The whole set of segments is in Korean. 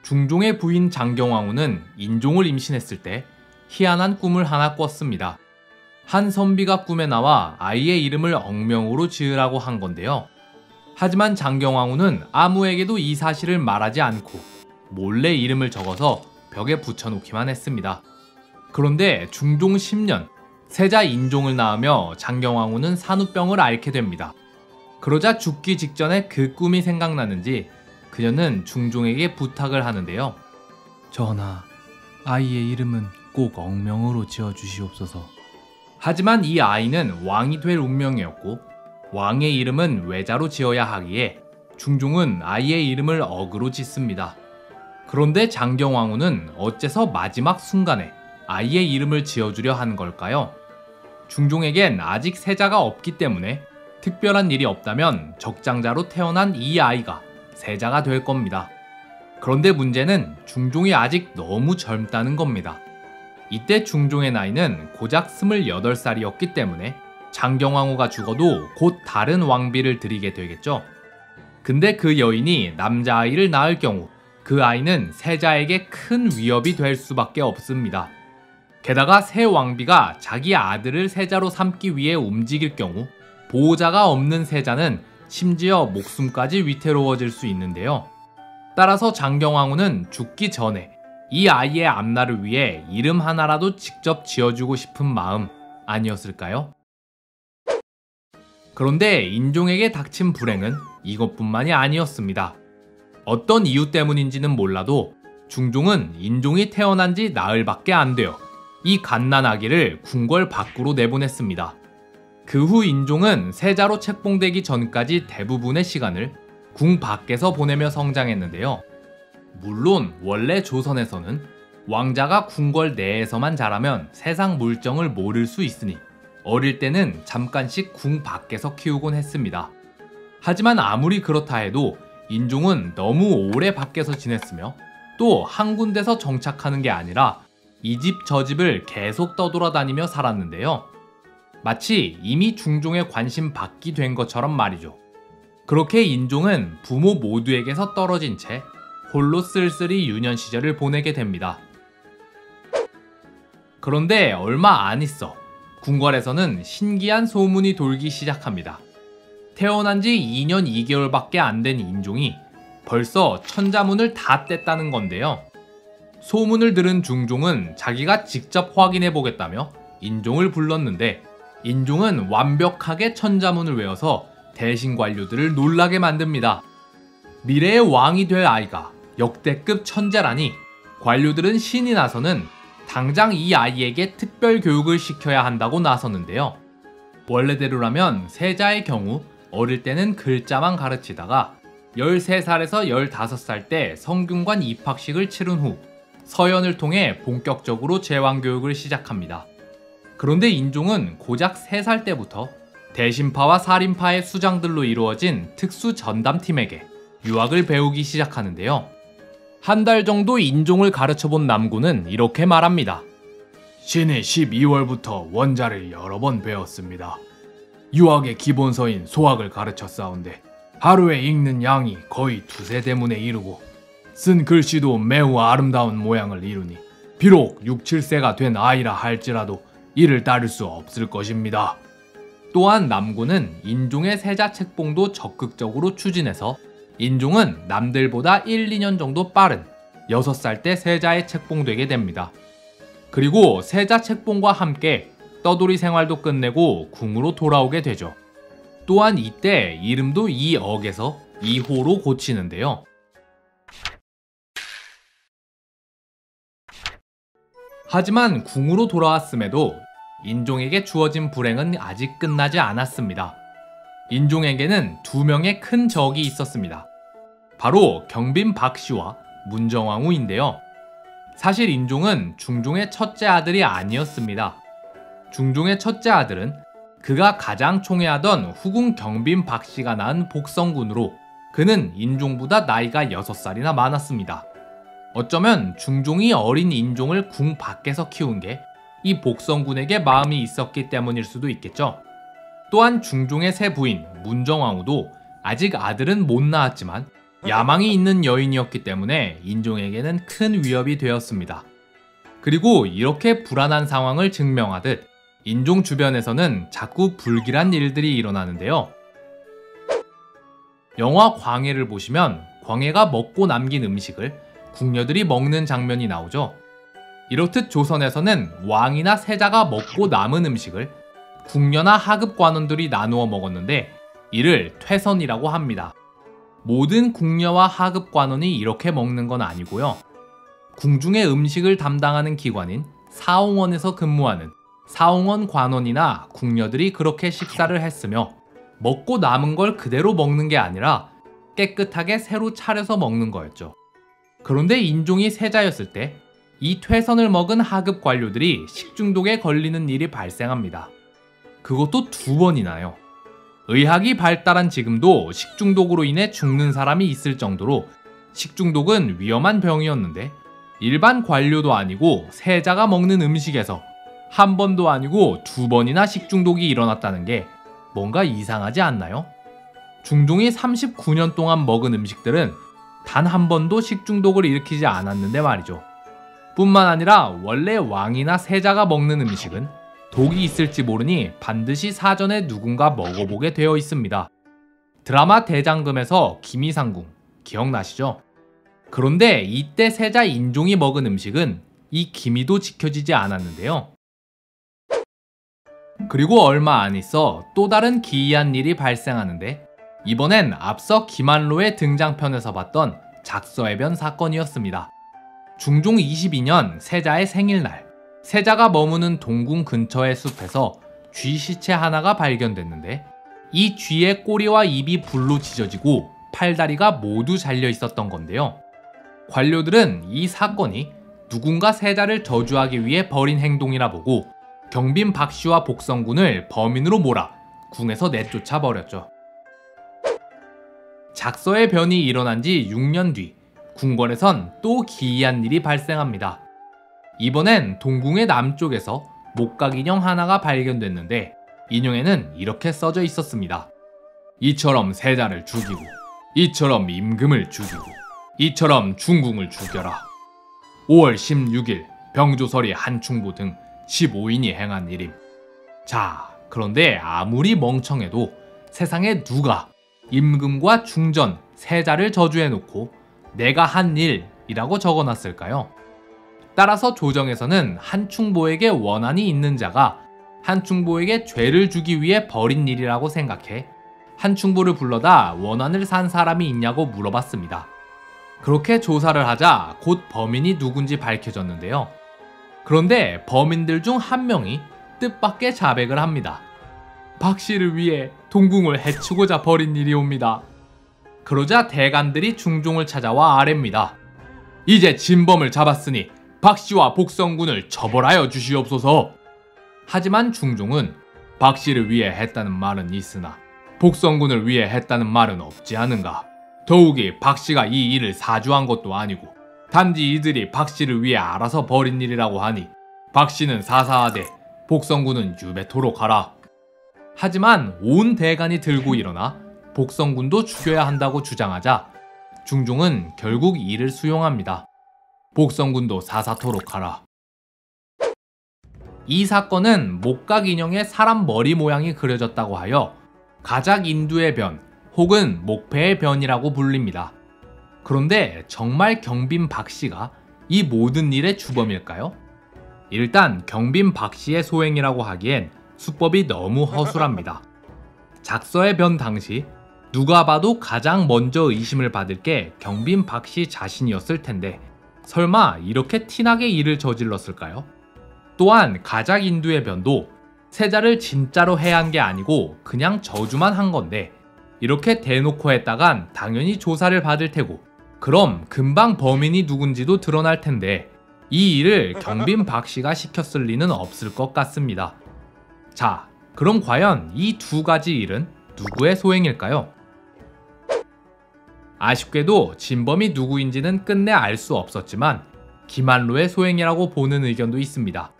중종의 부인 장경왕후는 인종을 임신했을 때 희한한 꿈을 하나 꿨습니다. 한 선비가 꿈에 나와 아이의 이름을 억명으로 지으라고 한 건데요. 하지만 장경왕후는 아무에게도 이 사실을 말하지 않고 몰래 이름을 적어서 벽에 붙여놓기만 했습니다. 그런데 중종 10년, 세자 인종을 낳으며 장경왕후는 산후병을 앓게 됩니다. 그러자 죽기 직전에 그 꿈이 생각나는지 그녀는 중종에게 부탁을 하는데요. 전하, 아이의 이름은 꼭 억명으로 지어주시옵소서. 하지만 이 아이는 왕이 될 운명이었고 왕의 이름은 외자로 지어야 하기에 중종은 아이의 이름을 억으로 짓습니다. 그런데 장경왕후는 어째서 마지막 순간에 아이의 이름을 지어주려 한 걸까요? 중종에겐 아직 세자가 없기 때문에 특별한 일이 없다면 적장자로 태어난 이 아이가 세자가 될 겁니다. 그런데 문제는 중종이 아직 너무 젊다는 겁니다. 이때 중종의 나이는 고작 28살이었기 때문에 장경왕후가 죽어도 곧 다른 왕비를 들이게 되겠죠. 근데 그 여인이 남자아이를 낳을 경우 그 아이는 세자에게 큰 위협이 될 수밖에 없습니다. 게다가 새 왕비가 자기 아들을 세자로 삼기 위해 움직일 경우 보호자가 없는 세자는 심지어 목숨까지 위태로워질 수 있는데요. 따라서 장경왕후는 죽기 전에 이 아이의 앞날을 위해 이름 하나라도 직접 지어주고 싶은 마음 아니었을까요? 그런데 인종에게 닥친 불행은 이것뿐만이 아니었습니다. 어떤 이유 때문인지는 몰라도 중종은 인종이 태어난 지 나흘밖에 안 되어 이 갓난아기를 궁궐 밖으로 내보냈습니다. 그 후 인종은 세자로 책봉되기 전까지 대부분의 시간을 궁 밖에서 보내며 성장했는데요. 물론 원래 조선에서는 왕자가 궁궐 내에서만 자라면 세상 물정을 모를 수 있으니 어릴 때는 잠깐씩 궁 밖에서 키우곤 했습니다. 하지만 아무리 그렇다 해도 인종은 너무 오래 밖에서 지냈으며 또 한 군데서 정착하는 게 아니라 이 집 저 집을 계속 떠돌아다니며 살았는데요. 마치 이미 중종의 관심 받기 된 것처럼 말이죠. 그렇게 인종은 부모 모두에게서 떨어진 채 홀로 쓸쓸히 유년 시절을 보내게 됩니다. 그런데 얼마 안 있어 궁궐에서는 신기한 소문이 돌기 시작합니다. 태어난 지 2년 2개월밖에 안 된 인종이 벌써 천자문을 다 뗐다는 건데요. 소문을 들은 중종은 자기가 직접 확인해 보겠다며 인종을 불렀는데 인종은 완벽하게 천자문을 외워서 대신 관료들을 놀라게 만듭니다. 미래의 왕이 될 아이가 역대급 천재라니 관료들은 신이 나서는 당장 이 아이에게 특별 교육을 시켜야 한다고 나섰는데요. 원래대로라면 세자의 경우 어릴 때는 글자만 가르치다가 13살에서 15살 때 성균관 입학식을 치른 후 서연을 통해 본격적으로 제왕교육을 시작합니다. 그런데 인종은 고작 3살 때부터 대신파와 살인파의 수장들로 이루어진 특수 전담팀에게 유학을 배우기 시작하는데요. 한 달 정도 인종을 가르쳐본 남군은 이렇게 말합니다. 신이 12월부터 원자를 여러 번 배웠습니다. 유학의 기본서인 소학을 가르쳤사온데 하루에 읽는 양이 거의 2~3대문에 이르고 쓴 글씨도 매우 아름다운 모양을 이루니 비록 6, 7세가 된 아이라 할지라도 이를 따를 수 없을 것입니다. 또한 남군은 인종의 세자 책봉도 적극적으로 추진해서 인종은 남들보다 1, 2년 정도 빠른 6살 때 세자에 책봉되게 됩니다. 그리고 세자 책봉과 함께 떠돌이 생활도 끝내고 궁으로 돌아오게 되죠. 또한 이때 이름도 이억에서 이호로 고치는데요. 하지만 궁으로 돌아왔음에도 인종에게 주어진 불행은 아직 끝나지 않았습니다. 인종에게는 2명의 큰 적이 있었습니다. 바로 경빈 박씨와 문정왕후인데요. 사실 인종은 중종의 첫째 아들이 아니었습니다. 중종의 첫째 아들은 그가 가장 총애하던 후궁 경빈 박씨가 낳은 복성군으로 그는 인종보다 나이가 6살이나 많았습니다. 어쩌면 중종이 어린 인종을 궁 밖에서 키운 게 이 복성군에게 마음이 있었기 때문일 수도 있겠죠. 또한 중종의 새 부인 문정왕후도 아직 아들은 못 낳았지만 야망이 있는 여인이었기 때문에 인종에게는 큰 위협이 되었습니다. 그리고 이렇게 불안한 상황을 증명하듯 인종 주변에서는 자꾸 불길한 일들이 일어나는데요. 영화 광해를 보시면 광해가 먹고 남긴 음식을 궁녀들이 먹는 장면이 나오죠. 이렇듯 조선에서는 왕이나 세자가 먹고 남은 음식을 궁녀나 하급 관원들이 나누어 먹었는데 이를 퇴선이라고 합니다. 모든 궁녀와 하급 관원이 이렇게 먹는 건 아니고요. 궁중의 음식을 담당하는 기관인 사홍원에서 근무하는 사홍원 관원이나 궁녀들이 그렇게 식사를 했으며 먹고 남은 걸 그대로 먹는 게 아니라 깨끗하게 새로 차려서 먹는 거였죠. 그런데 인종이 세자였을 때 이 퇴선을 먹은 하급 관료들이 식중독에 걸리는 일이 발생합니다. 그것도 2번이나요. 의학이 발달한 지금도 식중독으로 인해 죽는 사람이 있을 정도로 식중독은 위험한 병이었는데 일반 관료도 아니고 세자가 먹는 음식에서 한 번도 아니고 2번이나 식중독이 일어났다는 게 뭔가 이상하지 않나요? 중종이 39년 동안 먹은 음식들은 단 한 번도 식중독을 일으키지 않았는데 말이죠. 뿐만 아니라 원래 왕이나 세자가 먹는 음식은 독이 있을지 모르니 반드시 사전에 누군가 먹어보게 되어 있습니다. 드라마 대장금에서 기미상궁 기억나시죠? 그런데 이때 세자 인종이 먹은 음식은 이 기미도 지켜지지 않았는데요. 그리고 얼마 안 있어 또 다른 기이한 일이 발생하는데 이번엔 앞서 김한로의 등장편에서 봤던 작서해변 사건이었습니다. 중종 22년 세자의 생일날 세자가 머무는 동궁 근처의 숲에서 쥐 시체 하나가 발견됐는데 이 쥐의 꼬리와 입이 불로 지져지고 팔다리가 모두 잘려 있었던 건데요. 관료들은 이 사건이 누군가 세자를 저주하기 위해 벌인 행동이라 보고 경빈 박씨와 복성군을 범인으로 몰아 궁에서 내쫓아 버렸죠. 작서의 변이 일어난 지 6년 뒤 궁궐에선 또 기이한 일이 발생합니다. 이번엔 동궁의 남쪽에서 목각 인형 하나가 발견됐는데 인형에는 이렇게 써져 있었습니다. 이처럼 세자를 죽이고 이처럼 임금을 죽이고 이처럼 중궁을 죽여라. 5월 16일 병조설이 한충보 등 15인이 행한 일임. 자, 그런데 아무리 멍청해도 세상에 누가 임금과 중전, 세자를 저주해놓고 내가 한 일이라고 적어놨을까요? 따라서 조정에서는 한충보에게 원한이 있는 자가 한충보에게 죄를 주기 위해 벌인 일이라고 생각해 한충보를 불러다 원한을 산 사람이 있냐고 물어봤습니다. 그렇게 조사를 하자 곧 범인이 누군지 밝혀졌는데요. 그런데 범인들 중 한 명이 뜻밖의 자백을 합니다. 박씨를 위해 동궁을 해치고자 벌인 일이옵니다. 그러자 대간들이 중종을 찾아와 아뢰입니다. 이제 진범을 잡았으니 박씨와 복성군을 처벌하여 주시옵소서. 하지만 중종은 박씨를 위해 했다는 말은 있으나 복성군을 위해 했다는 말은 없지 않은가. 더욱이 박씨가 이 일을 사주한 것도 아니고 단지 이들이 박씨를 위해 알아서 벌인 일이라고 하니 박씨는 사사하되 복성군은 유배토록 하라. 하지만 온 대간이 들고 일어나 복성군도 죽여야 한다고 주장하자 중종은 결국 이를 수용합니다. 복성군도 사사토록 하라. 이 사건은 목각 인형에 사람 머리 모양이 그려졌다고 하여 가작인두의 변 혹은 목패의 변이라고 불립니다. 그런데 정말 경빈 박씨가 이 모든 일의 주범일까요? 일단 경빈 박씨의 소행이라고 하기엔 수법이 너무 허술합니다. 작서의 변 당시 누가 봐도 가장 먼저 의심을 받을 게 경빈 박씨 자신이었을 텐데 설마 이렇게 티나게 일을 저질렀을까요? 또한 가작인두의 변도 세자를 진짜로 해한 게 아니고 그냥 저주만 한 건데 이렇게 대놓고 했다간 당연히 조사를 받을 테고 그럼 금방 범인이 누군지도 드러날 텐데 이 일을 경빈 박씨가 시켰을 리는 없을 것 같습니다. 자, 그럼 과연 이 두 가지 일은 누구의 소행일까요? 아쉽게도 진범이 누구인지는 끝내 알 수 없었지만 김한로의 소행이라고 보는 의견도 있습니다.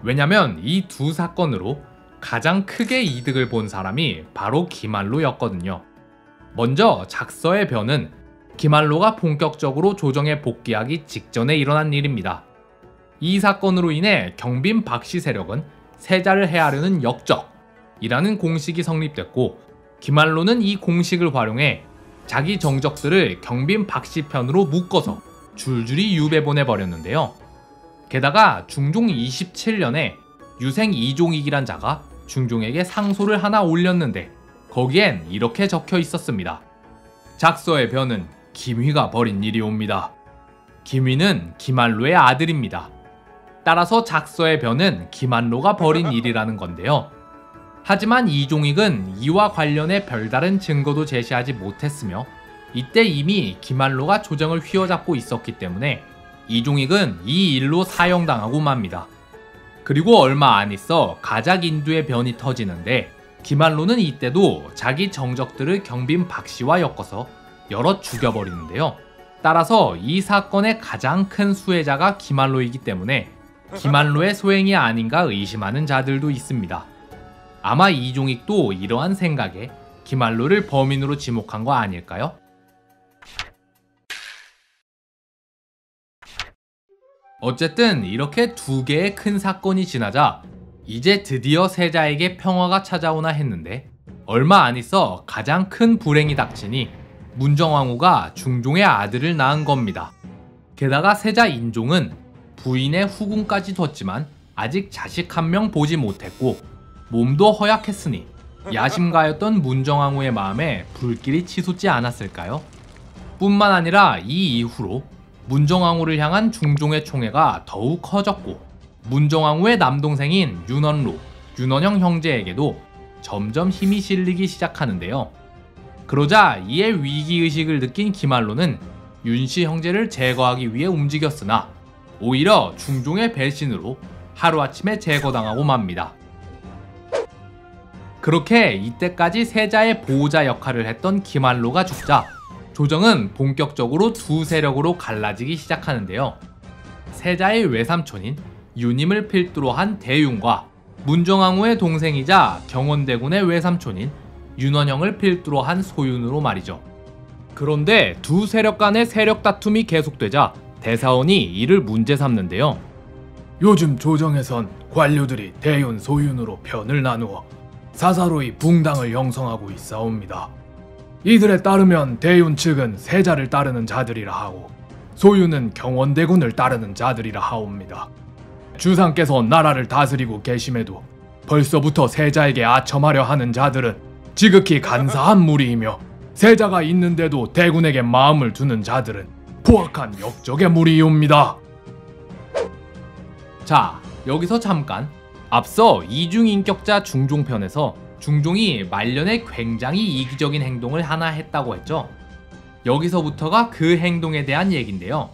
왜냐면 이 두 사건으로 가장 크게 이득을 본 사람이 바로 김한로였거든요. 먼저 작서의 변은 김한로가 본격적으로 조정에 복귀하기 직전에 일어난 일입니다. 이 사건으로 인해 경빈 박씨 세력은 세자를 해하려는 역적이라는 공식이 성립됐고, 김한로는 이 공식을 활용해 자기 정적들을 경빈 박씨 편으로 묶어서 줄줄이 유배 보내버렸는데요. 게다가 중종 27년에 유생 이종익이란 자가 중종에게 상소를 하나 올렸는데 거기엔 이렇게 적혀 있었습니다. 작서의 변은 김휘가 벌인 일이옵니다. 김휘는 김한로의 아들입니다. 따라서 작서의 변은 김한로가 벌인 일이라는 건데요. 하지만 이종익은 이와 관련해 별다른 증거도 제시하지 못했으며 이때 이미 김한로가 조정을 휘어잡고 있었기 때문에 이종익은 이 일로 사형당하고 맙니다. 그리고 얼마 안 있어 가작인두의 변이 터지는데 김한로는 이때도 자기 정적들을 경빈 박씨와 엮어서 여럿 죽여버리는데요. 따라서 이 사건의 가장 큰 수혜자가 김한로이기 때문에 김한로의 소행이 아닌가 의심하는 자들도 있습니다. 아마 이종익도 이러한 생각에 김한로를 범인으로 지목한 거 아닐까요? 어쨌든 이렇게 두 개의 큰 사건이 지나자 이제 드디어 세자에게 평화가 찾아오나 했는데 얼마 안 있어 가장 큰 불행이 닥치니 문정왕후가 중종의 아들을 낳은 겁니다. 게다가 세자 인종은 부인의 후궁까지 뒀지만 아직 자식 한 명 보지 못했고 몸도 허약했으니 야심가였던 문정왕후의 마음에 불길이 치솟지 않았을까요? 뿐만 아니라 이 이후로 문정왕후를 향한 중종의 총애가 더욱 커졌고 문정왕후의 남동생인 윤원로, 윤원영 형제에게도 점점 힘이 실리기 시작하는데요. 그러자 이에 위기의식을 느낀 김한로는 윤씨 형제를 제거하기 위해 움직였으나 오히려 중종의 배신으로 하루아침에 제거당하고 맙니다. 그렇게 이때까지 세자의 보호자 역할을 했던 김한로가 죽자 조정은 본격적으로 두 세력으로 갈라지기 시작하는데요. 세자의 외삼촌인 윤임을 필두로 한 대윤과 문정왕후의 동생이자 경원대군의 외삼촌인 윤원영을 필두로 한 소윤으로 말이죠. 그런데 두 세력 간의 세력 다툼이 계속되자 대사원이 이를 문제 삼는데요. 요즘 조정에선 관료들이 대윤, 소윤으로 편을 나누어 사사로이 붕당을 형성하고 있사옵니다. 이들에 따르면 대윤 측은 세자를 따르는 자들이라 하고 소윤은 경원대군을 따르는 자들이라 하옵니다. 주상께서 나라를 다스리고 계심에도 벌써부터 세자에게 아첨하려 하는 자들은 지극히 간사한 무리이며 세자가 있는데도 대군에게 마음을 두는 자들은 포악한 역적의 무리이옵니다. 자, 여기서 잠깐 앞서 이중인격자 중종편에서 중종이 말년에 굉장히 이기적인 행동을 하나 했다고 했죠. 여기서부터가 그 행동에 대한 얘긴데요.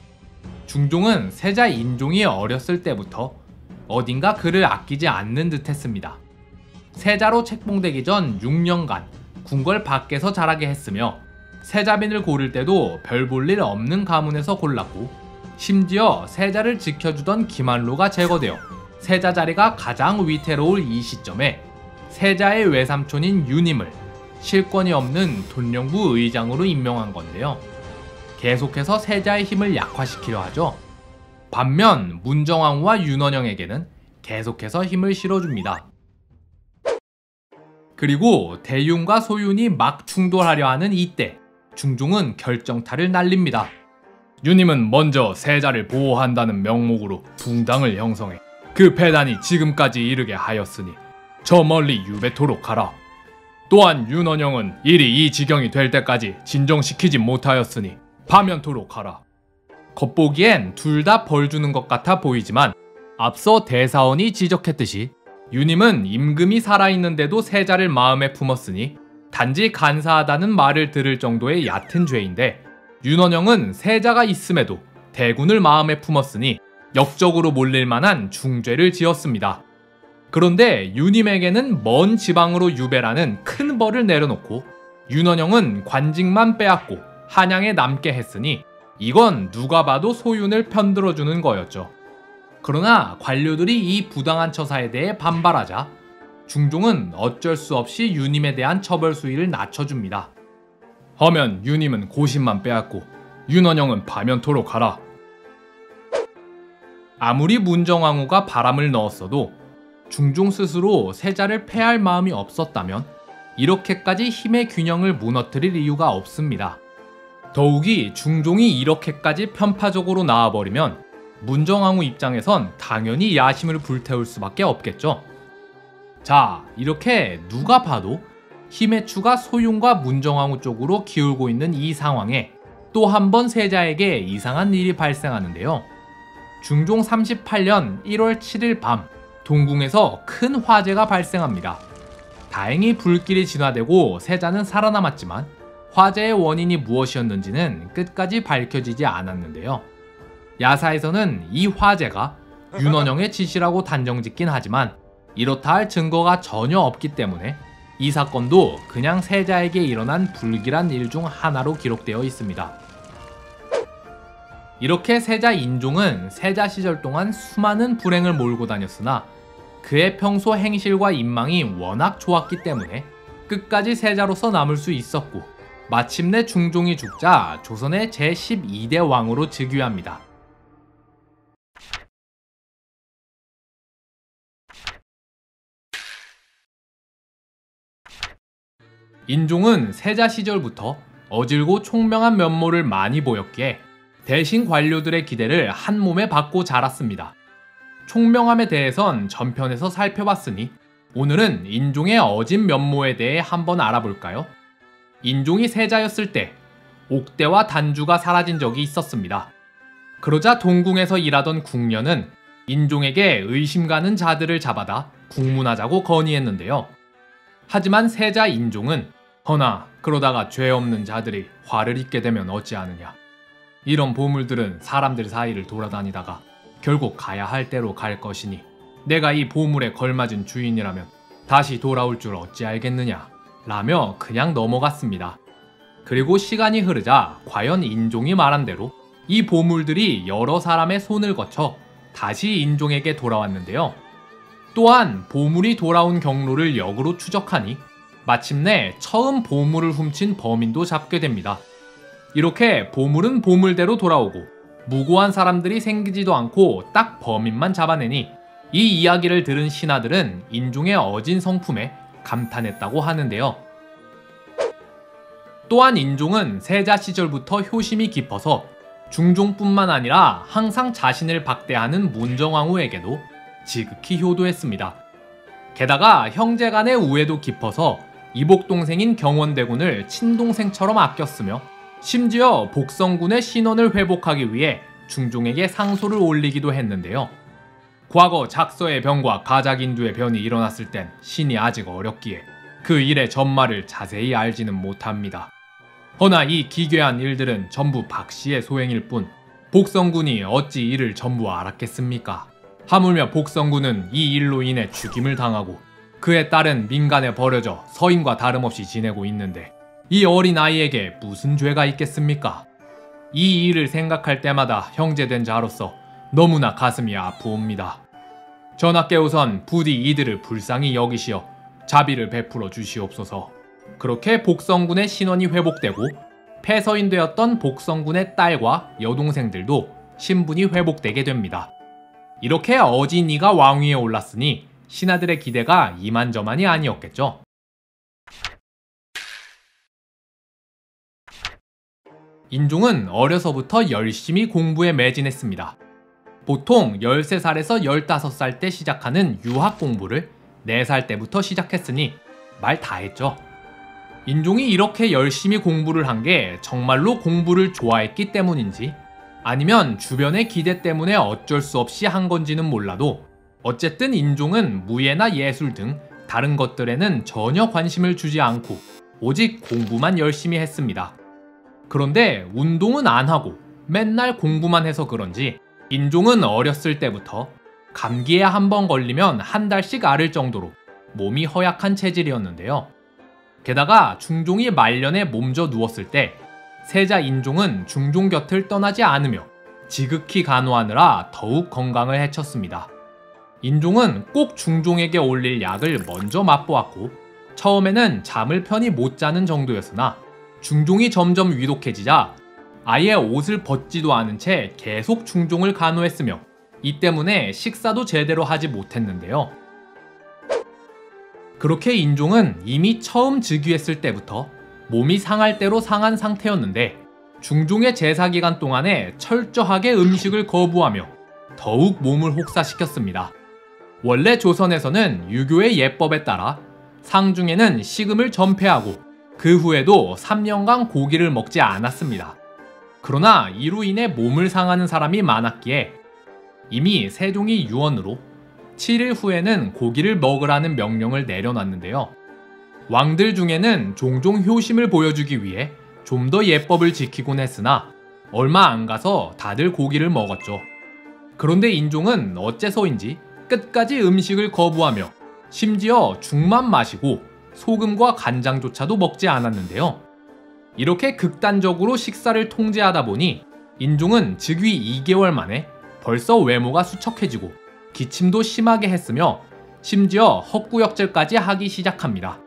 중종은 세자 인종이 어렸을 때부터 어딘가 그를 아끼지 않는 듯 했습니다. 세자로 책봉되기 전 6년간 궁궐 밖에서 자라게 했으며 세자빈을 고를 때도 별 볼 일 없는 가문에서 골랐고 심지어 세자를 지켜주던 김한로가 제거되어 세자 자리가 가장 위태로울 이 시점에 세자의 외삼촌인 윤임을 실권이 없는 돈령부 의장으로 임명한 건데요. 계속해서 세자의 힘을 약화시키려 하죠. 반면 문정왕후와 윤원영에게는 계속해서 힘을 실어줍니다. 그리고 대윤과 소윤이 막 충돌하려 하는 이때 중종은 결정타를 날립니다. 윤임은 먼저 세자를 보호한다는 명목으로 붕당을 형성해 그 패단이 지금까지 이르게 하였으니 저 멀리 유배토록 하라. 또한 윤원영은 일이 이 지경이 될 때까지 진정시키지 못하였으니 파면토록 하라. 겉보기엔 둘 다 벌 주는 것 같아 보이지만 앞서 대사원이 지적했듯이 윤임은 임금이 살아있는데도 세자를 마음에 품었으니 단지 간사하다는 말을 들을 정도의 얕은 죄인데 윤원영은 세자가 있음에도 대군을 마음에 품었으니 역적으로 몰릴 만한 중죄를 지었습니다. 그런데 윤임에게는 먼 지방으로 유배라는 큰 벌을 내려놓고 윤원영은 관직만 빼앗고 한양에 남게 했으니 이건 누가 봐도 소윤을 편들어주는 거였죠. 그러나 관료들이 이 부당한 처사에 대해 반발하자 중종은 어쩔 수 없이 윤임에 대한 처벌 수위를 낮춰줍니다. 허면 유님은 고심만 빼앗고 윤원영은 파면토로 가라. 아무리 문정왕후가 바람을 넣었어도 중종 스스로 세자를 패할 마음이 없었다면 이렇게까지 힘의 균형을 무너뜨릴 이유가 없습니다. 더욱이 중종이 이렇게까지 편파적으로 나와버리면 문정왕후 입장에선 당연히 야심을 불태울 수밖에 없겠죠. 자, 이렇게 누가 봐도 힘의 추가 소윤과 문정왕후 쪽으로 기울고 있는 이 상황에 또 한 번 세자에게 이상한 일이 발생하는데요. 중종 38년 1월 7일 밤 동궁에서 큰 화재가 발생합니다. 다행히 불길이 진화되고 세자는 살아남았지만 화재의 원인이 무엇이었는지는 끝까지 밝혀지지 않았는데요. 야사에서는 이 화재가 윤원영의 지시라고 단정짓긴 하지만 이렇다 할 증거가 전혀 없기 때문에 이 사건도 그냥 세자에게 일어난 불길한 일 중 하나로 기록되어 있습니다. 이렇게 세자 인종은 세자 시절 동안 수많은 불행을 몰고 다녔으나 그의 평소 행실과 인망이 워낙 좋았기 때문에 끝까지 세자로서 남을 수 있었고 마침내 중종이 죽자 조선의 제12대 왕으로 즉위합니다. 인종은 세자 시절부터 어질고 총명한 면모를 많이 보였기에 대신 관료들의 기대를 한 몸에 받고 자랐습니다. 총명함에 대해선 전편에서 살펴봤으니 오늘은 인종의 어진 면모에 대해 한번 알아볼까요? 인종이 세자였을 때 옥대와 단주가 사라진 적이 있었습니다. 그러자 동궁에서 일하던 궁녀는 인종에게 의심 가는 자들을 잡아다 국문하자고 건의했는데요. 하지만 세자 인종은 허나 그러다가 죄 없는 자들이 화를 입게 되면 어찌하느냐. 이런 보물들은 사람들 사이를 돌아다니다가 결국 가야 할 대로 갈 것이니 내가 이 보물에 걸맞은 주인이라면 다시 돌아올 줄 어찌 알겠느냐 라며 그냥 넘어갔습니다. 그리고 시간이 흐르자 과연 인종이 말한 대로 이 보물들이 여러 사람의 손을 거쳐 다시 인종에게 돌아왔는데요. 또한 보물이 돌아온 경로를 역으로 추적하니 마침내 처음 보물을 훔친 범인도 잡게 됩니다. 이렇게 보물은 보물대로 돌아오고 무고한 사람들이 생기지도 않고 딱 범인만 잡아내니 이 이야기를 들은 신하들은 인종의 어진 성품에 감탄했다고 하는데요. 또한 인종은 세자 시절부터 효심이 깊어서 중종뿐만 아니라 항상 자신을 박대하는 문정왕후에게도 지극히 효도했습니다. 게다가 형제간의 우애도 깊어서 이복동생인 경원대군을 친동생처럼 아꼈으며 심지어 복성군의 신원을 회복하기 위해 중종에게 상소를 올리기도 했는데요. 과거 작서의 변과 가작인두의 변이 일어났을 땐 신이 아직 어렸기에 그 일의 전말을 자세히 알지는 못합니다. 허나 이 기괴한 일들은 전부 박씨의 소행일 뿐 복성군이 어찌 이를 전부 알았겠습니까? 하물며 복성군은 이 일로 인해 죽임을 당하고 그의 딸은 민간에 버려져 서인과 다름없이 지내고 있는데 이 어린 아이에게 무슨 죄가 있겠습니까? 이 일을 생각할 때마다 형제된 자로서 너무나 가슴이 아프옵니다. 전하께 우선 부디 이들을 불쌍히 여기시어 자비를 베풀어 주시옵소서. 그렇게 복성군의 신원이 회복되고 폐서인되었던 복성군의 딸과 여동생들도 신분이 회복되게 됩니다. 이렇게 어진이가 왕위에 올랐으니 신하들의 기대가 이만저만이 아니었겠죠. 인종은 어려서부터 열심히 공부에 매진했습니다. 보통 13살에서 15살 때 시작하는 유학 공부를 4살 때부터 시작했으니 말 다 했죠. 인종이 이렇게 열심히 공부를 한 게 정말로 공부를 좋아했기 때문인지 아니면 주변의 기대 때문에 어쩔 수 없이 한 건지는 몰라도 어쨌든 인종은 무예나 예술 등 다른 것들에는 전혀 관심을 주지 않고 오직 공부만 열심히 했습니다. 그런데 운동은 안 하고 맨날 공부만 해서 그런지 인종은 어렸을 때부터 감기에 한 번 걸리면 한 달씩 앓을 정도로 몸이 허약한 체질이었는데요. 게다가 중종이 말년에 몸져 누웠을 때 세자 인종은 중종 곁을 떠나지 않으며 지극히 간호하느라 더욱 건강을 해쳤습니다. 인종은 꼭 중종에게 올릴 약을 먼저 맛보았고 처음에는 잠을 편히 못 자는 정도였으나 중종이 점점 위독해지자 아예 옷을 벗지도 않은 채 계속 중종을 간호했으며 이 때문에 식사도 제대로 하지 못했는데요. 그렇게 인종은 이미 처음 즉위했을 때부터 몸이 상할 대로 상한 상태였는데 중종의 제사 기간 동안에 철저하게 음식을 거부하며 더욱 몸을 혹사시켰습니다. 원래 조선에서는 유교의 예법에 따라 상중에는 식음을 전폐하고 그 후에도 3년간 고기를 먹지 않았습니다. 그러나 이로 인해 몸을 상하는 사람이 많았기에 이미 세종이 유언으로 7일 후에는 고기를 먹으라는 명령을 내려놨는데요. 왕들 중에는 종종 효심을 보여주기 위해 좀 더 예법을 지키곤 했으나 얼마 안 가서 다들 고기를 먹었죠. 그런데 인종은 어째서인지 끝까지 음식을 거부하며 심지어 죽만 마시고 소금과 간장조차도 먹지 않았는데요. 이렇게 극단적으로 식사를 통제하다 보니 인종은 즉위 2개월 만에 벌써 외모가 수척해지고 기침도 심하게 했으며 심지어 헛구역질까지 하기 시작합니다.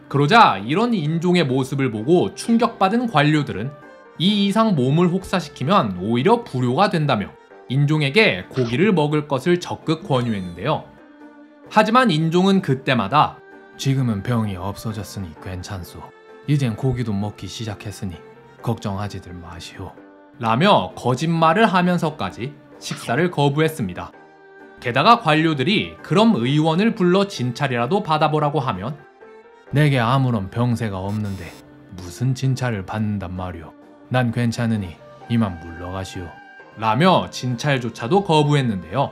그러자 이런 인종의 모습을 보고 충격받은 관료들은 이 이상 몸을 혹사시키면 오히려 불효가 된다며 인종에게 고기를 먹을 것을 적극 권유했는데요. 하지만 인종은 그때마다 지금은 병이 없어졌으니 괜찮소. 이젠 고기도 먹기 시작했으니 걱정하지들 마시오. 라며 거짓말을 하면서까지 식사를 거부했습니다. 게다가 관료들이 그럼 의원을 불러 진찰이라도 받아보라고 하면 내게 아무런 병세가 없는데 무슨 진찰을 받는단 말이오. 난 괜찮으니 이만 물러가시오. 라며 진찰조차도 거부했는데요.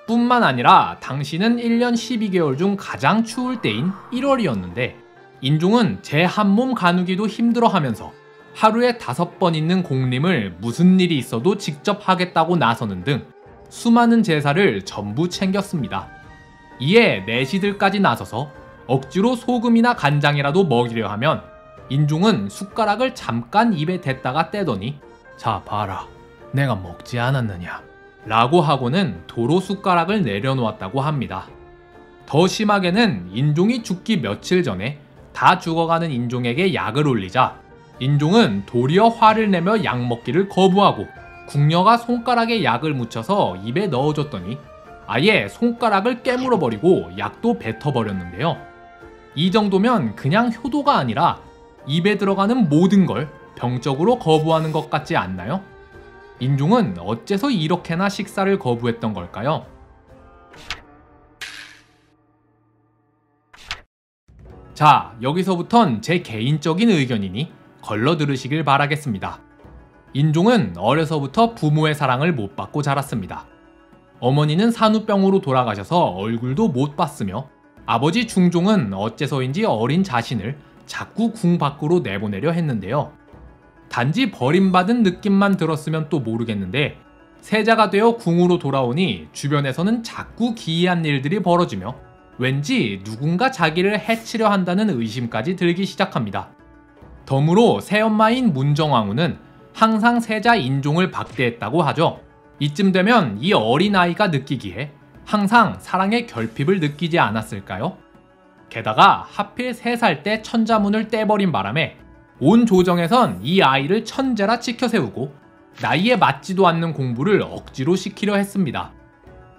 뿐만 아니라 당시는 1년 12개월 중 가장 추울 때인 1월이었는데 인종은 제 한몸 가누기도 힘들어하면서 하루에 5번 있는 공림을 무슨 일이 있어도 직접 하겠다고 나서는 등 수많은 제사를 전부 챙겼습니다. 이에 내시들까지 나서서 억지로 소금이나 간장이라도 먹이려 하면 인종은 숟가락을 잠깐 입에 댔다가 떼더니 자 봐라, 내가 먹지 않았느냐 라고 하고는 도로 숟가락을 내려놓았다고 합니다. 더 심하게는 인종이 죽기 며칠 전에 다 죽어가는 인종에게 약을 올리자 인종은 도리어 화를 내며 약 먹기를 거부하고 궁녀가 손가락에 약을 묻혀서 입에 넣어줬더니 아예 손가락을 깨물어버리고 약도 뱉어버렸는데요. 이 정도면 그냥 효도가 아니라 입에 들어가는 모든 걸 병적으로 거부하는 것 같지 않나요? 인종은 어째서 이렇게나 식사를 거부했던 걸까요? 자, 여기서부턴 제 개인적인 의견이니 걸러 들으시길 바라겠습니다. 인종은 어려서부터 부모의 사랑을 못 받고 자랐습니다. 어머니는 산후병으로 돌아가셔서 얼굴도 못 봤으며 아버지 중종은 어째서인지 어린 자신을 자꾸 궁 밖으로 내보내려 했는데요. 단지 버림받은 느낌만 들었으면 또 모르겠는데 세자가 되어 궁으로 돌아오니 주변에서는 자꾸 기이한 일들이 벌어지며 왠지 누군가 자기를 해치려 한다는 의심까지 들기 시작합니다. 덤으로 새엄마인 문정왕후는 항상 세자 인종을 박대했다고 하죠. 이쯤 되면 이 어린아이가 느끼기에 항상 사랑의 결핍을 느끼지 않았을까요? 게다가 하필 3살 때 천자문을 떼버린 바람에 온 조정에선 이 아이를 천재라 치켜세우고 나이에 맞지도 않는 공부를 억지로 시키려 했습니다.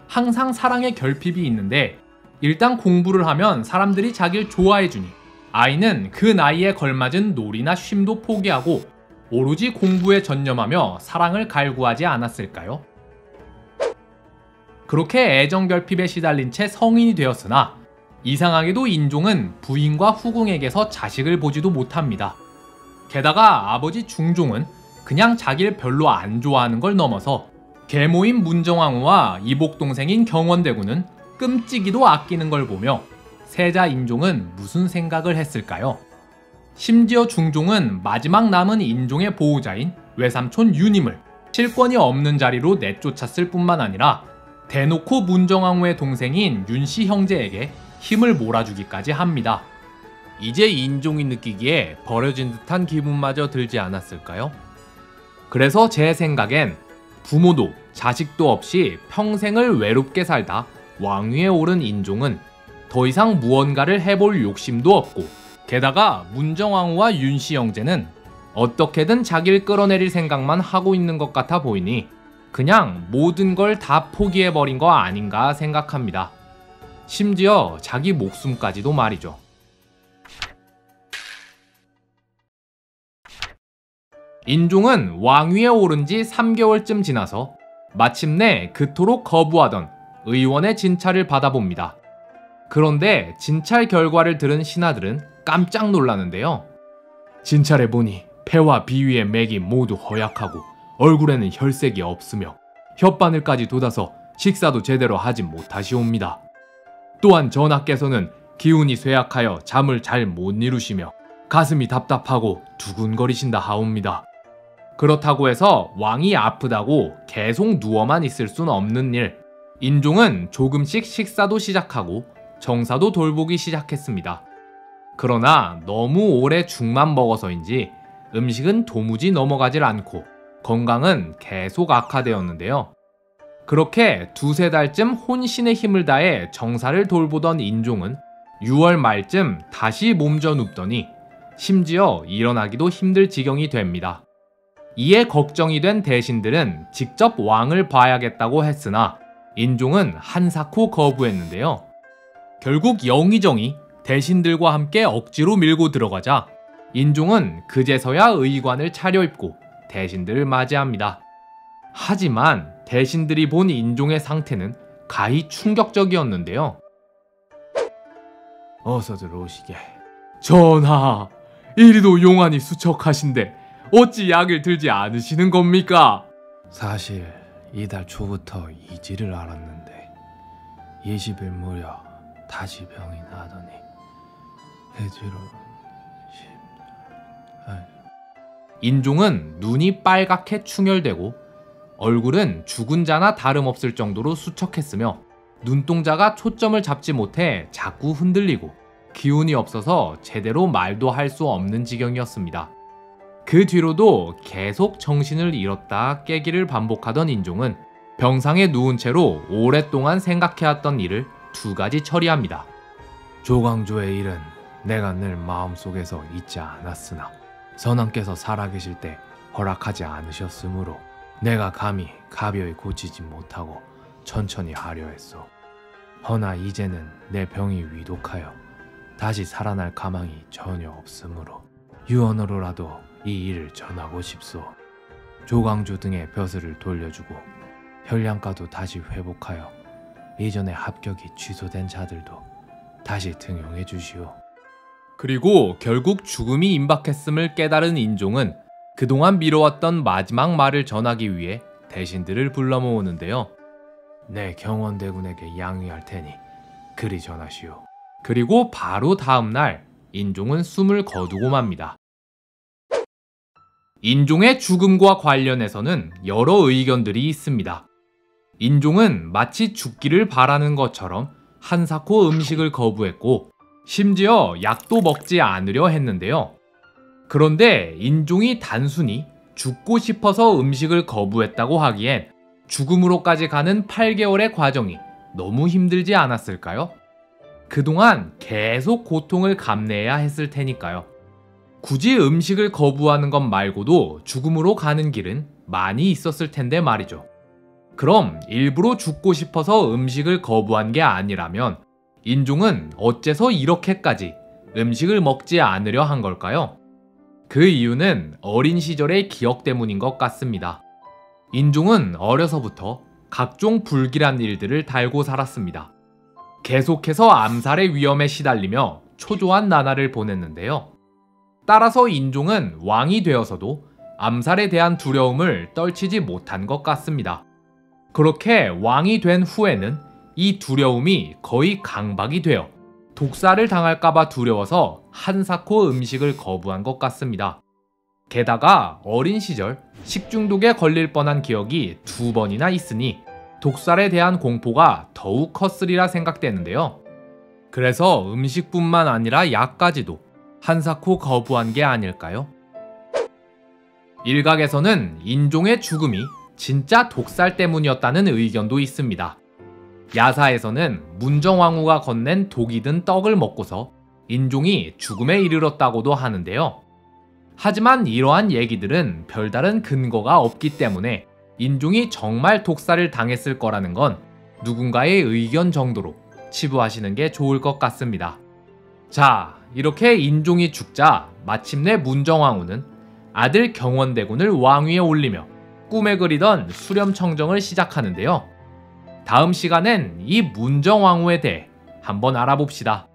항상 사랑의 결핍이 있는데 일단 공부를 하면 사람들이 자기를 좋아해주니 아이는 그 나이에 걸맞은 놀이나 쉼도 포기하고 오로지 공부에 전념하며 사랑을 갈구하지 않았을까요? 그렇게 애정결핍에 시달린 채 성인이 되었으나 이상하게도 인종은 부인과 후궁에게서 자식을 보지도 못합니다. 게다가 아버지 중종은 그냥 자기를 별로 안 좋아하는 걸 넘어서 계모인 문정왕후와 이복동생인 경원대군은 끔찍이도 아끼는 걸 보며 세자 인종은 무슨 생각을 했을까요? 심지어 중종은 마지막 남은 인종의 보호자인 외삼촌 유님을 실권이 없는 자리로 내쫓았을 뿐만 아니라 대놓고 문정왕후의 동생인 윤씨 형제에게 힘을 몰아주기까지 합니다. 이제 인종이 느끼기에 버려진 듯한 기분마저 들지 않았을까요? 그래서 제 생각엔 부모도 자식도 없이 평생을 외롭게 살다 왕위에 오른 인종은 더 이상 무언가를 해볼 욕심도 없고 게다가 문정왕후와 윤씨 형제는 어떻게든 자기를 끌어내릴 생각만 하고 있는 것 같아 보이니 그냥 모든 걸 다 포기해버린 거 아닌가 생각합니다. 심지어 자기 목숨까지도 말이죠. 인종은 왕위에 오른 지 3개월쯤 지나서 마침내 그토록 거부하던 의원의 진찰을 받아봅니다. 그런데 진찰 결과를 들은 신하들은 깜짝 놀라는데요. 진찰해보니 폐와 비위의 맥이 모두 허약하고 얼굴에는 혈색이 없으며 혓바늘까지 돋아서 식사도 제대로 하지 못하시옵니다. 또한 전하께서는 기운이 쇠약하여 잠을 잘 못 이루시며 가슴이 답답하고 두근거리신다 하옵니다. 그렇다고 해서 왕이 아프다고 계속 누워만 있을 순 없는 일. 인종은 조금씩 식사도 시작하고 정사도 돌보기 시작했습니다. 그러나 너무 오래 죽만 먹어서인지 음식은 도무지 넘어가질 않고 건강은 계속 악화되었는데요. 그렇게 두세 달쯤 혼신의 힘을 다해 정사를 돌보던 인종은 6월 말쯤 다시 몸져 눕더니 심지어 일어나기도 힘들 지경이 됩니다. 이에 걱정이 된 대신들은 직접 왕을 봐야겠다고 했으나 인종은 한사코 거부했는데요. 결국 영의정이 대신들과 함께 억지로 밀고 들어가자 인종은 그제서야 의관을 차려입고 대신들을 맞이합니다. 하지만 대신들이 본 인종의 상태는 가히 충격적이었는데요. 어서들 오시게. 전하, 이리도 용안이 수척하신데 어찌 약을 들지 않으시는 겁니까? 사실 이달 초부터 이지를 알았는데 20일 무려 다시 병이 나더니 그 뒤로 인종은 눈이 빨갛게 충혈되고 얼굴은 죽은 자나 다름없을 정도로 수척했으며 눈동자가 초점을 잡지 못해 자꾸 흔들리고 기운이 없어서 제대로 말도 할 수 없는 지경이었습니다. 그 뒤로도 계속 정신을 잃었다 깨기를 반복하던 인종은 병상에 누운 채로 오랫동안 생각해왔던 일을 2가지 처리합니다. 조광조의 일은 내가 늘 마음속에서 잊지 않았으나 선왕께서 살아계실 때 허락하지 않으셨으므로 내가 감히 가벼이 고치지 못하고 천천히 하려 했소. 허나 이제는 내 병이 위독하여 다시 살아날 가망이 전혀 없으므로 유언으로라도 이 일을 전하고 싶소. 조광조 등의 벼슬을 돌려주고 혈량가도 다시 회복하여 이전에 합격이 취소된 자들도 다시 등용해 주시오. 그리고 결국 죽음이 임박했음을 깨달은 인종은 그동안 미뤄왔던 마지막 말을 전하기 위해 대신들을 불러 모으는데요. 내 경원대군에게 양위할 테니 그리 전하시오. 그리고 바로 다음날 인종은 숨을 거두고 맙니다. 인종의 죽음과 관련해서는 여러 의견들이 있습니다. 인종은 마치 죽기를 바라는 것처럼 한사코 음식을 거부했고 심지어 약도 먹지 않으려 했는데요. 그런데 인종이 단순히 죽고 싶어서 음식을 거부했다고 하기엔 죽음으로까지 가는 8개월의 과정이 너무 힘들지 않았을까요? 그동안 계속 고통을 감내해야 했을 테니까요. 굳이 음식을 거부하는 것 말고도 죽음으로 가는 길은 많이 있었을 텐데 말이죠. 그럼 일부러 죽고 싶어서 음식을 거부한 게 아니라면 인종은 어째서 이렇게까지 음식을 먹지 않으려 한 걸까요? 그 이유는 어린 시절의 기억 때문인 것 같습니다. 인종은 어려서부터 각종 불길한 일들을 달고 살았습니다. 계속해서 암살의 위험에 시달리며 초조한 나날을 보냈는데요. 따라서 인종은 왕이 되어서도 암살에 대한 두려움을 떨치지 못한 것 같습니다. 그렇게 왕이 된 후에는 이 두려움이 거의 강박이 되어 독살을 당할까봐 두려워서 한사코 음식을 거부한 것 같습니다. 게다가 어린 시절 식중독에 걸릴 뻔한 기억이 2번이나 있으니 독살에 대한 공포가 더욱 컸으리라 생각되는데요. 그래서 음식뿐만 아니라 약까지도 한사코 거부한 게 아닐까요? 일각에서는 인종의 죽음이 진짜 독살 때문이었다는 의견도 있습니다. 야사에서는 문정왕후가 건넨 독이 든 떡을 먹고서 인종이 죽음에 이르렀다고도 하는데요. 하지만 이러한 얘기들은 별다른 근거가 없기 때문에 인종이 정말 독살을 당했을 거라는 건 누군가의 의견 정도로 치부하시는 게 좋을 것 같습니다. 자, 이렇게 인종이 죽자 마침내 문정왕후는 아들 경원대군을 왕위에 올리며 꿈에 그리던 수렴청정을 시작하는데요. 다음 시간엔 이 문정왕후에 대해 한번 알아봅시다.